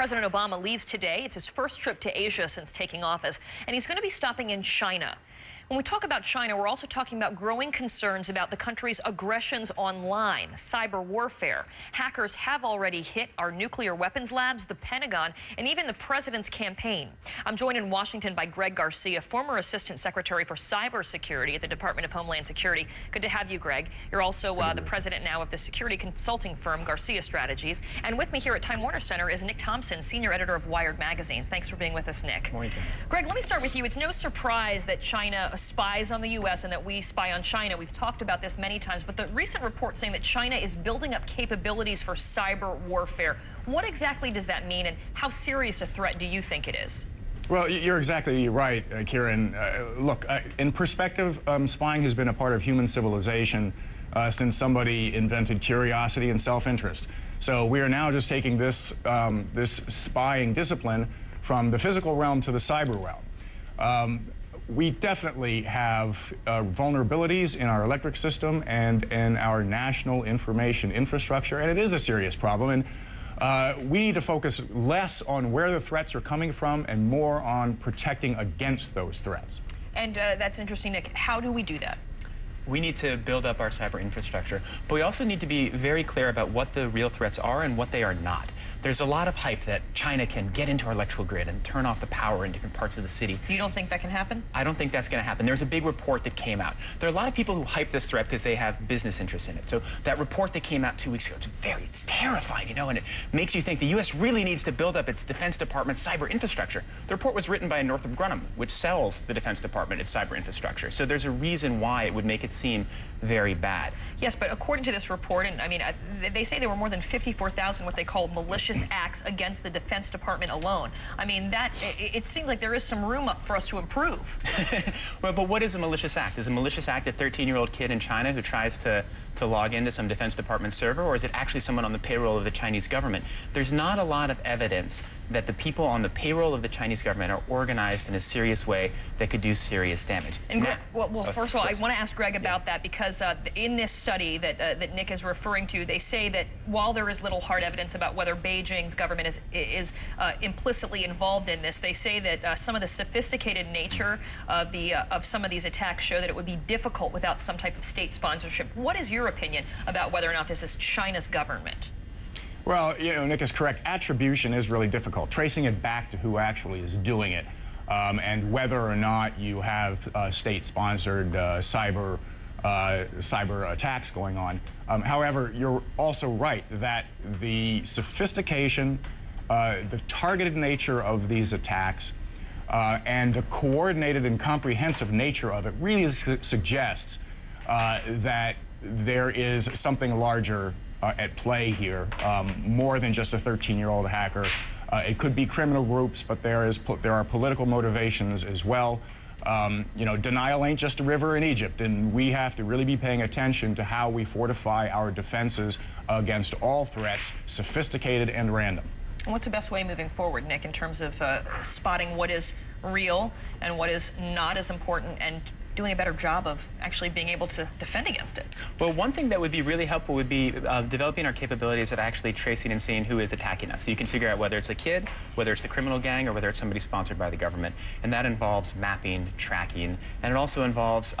President Obama leaves today. It's his first trip to Asia since taking office, and he's going to be stopping in China. When we talk about China, we're also talking about growing concerns about the country's aggressions online, cyber warfare. Hackers have already hit our nuclear weapons labs, the Pentagon, and even the president's campaign. I'm joined in Washington by Greg Garcia, former Assistant Secretary for Cybersecurity at the Department of Homeland Security. Good to have you, Greg. You're also the president now of the security consulting firm Garcia Strategies. And with me here at Time Warner Center is Nick Thompson, senior editor of Wired magazine. Thanks for being with us, Nick. Morning. Greg, let me start with you. It's no surprise that China spies on the U.S. and that we spy on China. We've talked about this many times, but the recent report saying that China is building up capabilities for cyber warfare. What exactly does that mean, and how serious a threat do you think it is? Well, you're exactly right, Kiran. Look, in perspective, spying has been a part of human civilization since somebody invented curiosity and self-interest. So we are now just taking this, this spying discipline from the physical realm to the cyber realm. We definitely have vulnerabilities in our electric system and in our national information infrastructure, and it is a serious problem. And we need to focus less on where the threats are coming from and more on protecting against those threats. And that's interesting, Nick. How do we do that? We need to build up our cyber infrastructure, but we also need to be very clear about what the real threats are and what they are not. There's a lot of hype that China can get into our electrical grid and turn off the power in different parts of the city. You don't think that can happen? I don't think that's going to happen. There's a big report that came out. There are a lot of people who hype this threat because they have business interests in it. So that report that came out 2 weeks ago, it's terrifying, you know, and it makes you think the U.S. really needs to build up its Defense Department's cyber infrastructure. The report was written by Northrop Grumman, which sells the Defense Department its cyber infrastructure. So there's a reason why it would make it seem very bad. Yes, but according to this report, and I mean, they say there were more than 54,000 what they call malicious acts against the Defense Department alone. I mean, it seems like there is some room up for us to improve. Well, but what is a malicious act? Is a malicious act a 13-year-old kid in China who tries to log into some Defense Department server, or is it actually someone on the payroll of the Chinese government? There's not a lot of evidence that the people on the payroll of the Chinese government are organized in a serious way that could do serious damage. And Greg, well, first of all, I want to ask Greg about that, because in this study that Nick is referring to, they say that while there is little hard evidence about whether Beijing's government is implicitly involved in this, they say that some of the sophisticated nature of some of these attacks show that it would be difficult without some type of state sponsorship. What is your opinion about whether or not this is China's government? Well, you know, Nick is correct. Attribution is really difficult. Tracing it back to who actually is doing it, and whether or not you have state-sponsored cyber attacks going on. However, you're also right that the sophistication, the targeted nature of these attacks, and the coordinated and comprehensive nature of it really suggests that there is something larger at play here, more than just a 13-year-old hacker. It could be criminal groups, but there are political motivations as well. You know, denial ain't just a river in Egypt, and we have to really be paying attention to how we fortify our defenses against all threats, sophisticated and random. And what's the best way moving forward, Nick, in terms of spotting what is real and what is not as important, and doing a better job of actually being able to defend against it? Well, one thing that would be really helpful would be developing our capabilities of actually tracing and seeing who is attacking us. So you can figure out whether it's a kid, whether it's the criminal gang, or whether it's somebody sponsored by the government. And that involves mapping, tracking, and it also involves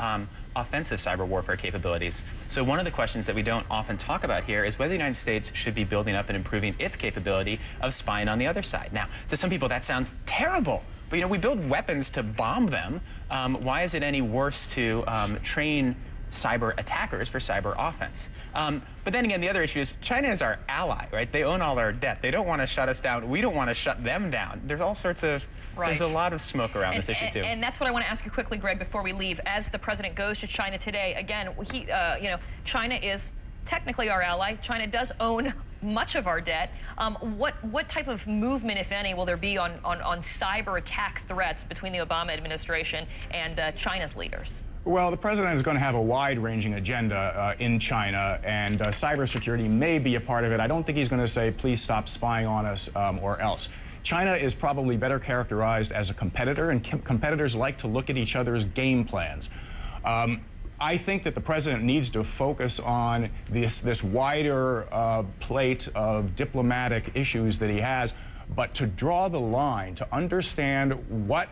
offensive cyber warfare capabilities. So one of the questions that we don't often talk about here is whether the United States should be building up and improving its capability of spying on the other side. Now, to some people that sounds terrible. But, you know, we build weapons to bomb them. Why is it any worse to train cyber attackers for cyber offense? But then again, the other issue is China is our ally, right? They own all our debt. They don't want to shut us down. We don't want to shut them down. There's all sorts of, there's a lot of smoke around this issue, too. And that's what I want to ask you quickly, Greg, before we leave. As the president goes to China today, again, you know, China is technically our ally. China does own much of our debt. What type of movement, if any, will there be on cyber attack threats between the Obama administration and China's leaders? Well, the president is going to have a wide-ranging agenda in China, and cybersecurity may be a part of it. I don't think he's going to say, please stop spying on us or else. China is probably better characterized as a competitor, and competitors like to look at each other's game plans. I think that the president needs to focus on this wider plate of diplomatic issues that he has, But to draw the line, to understand what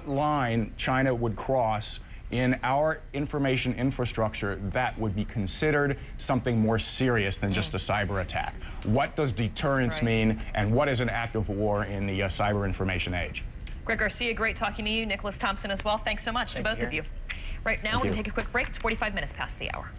line China would cross in our information infrastructure, that would be considered something more serious than just a cyber attack. What does deterrence mean, and what is an act of war in the cyber information age? Greg Garcia, great talking to you. Nicholas Thompson as well. Thanks so much to both of you. Right now, we're going to take a quick break. It's 45 minutes past the hour.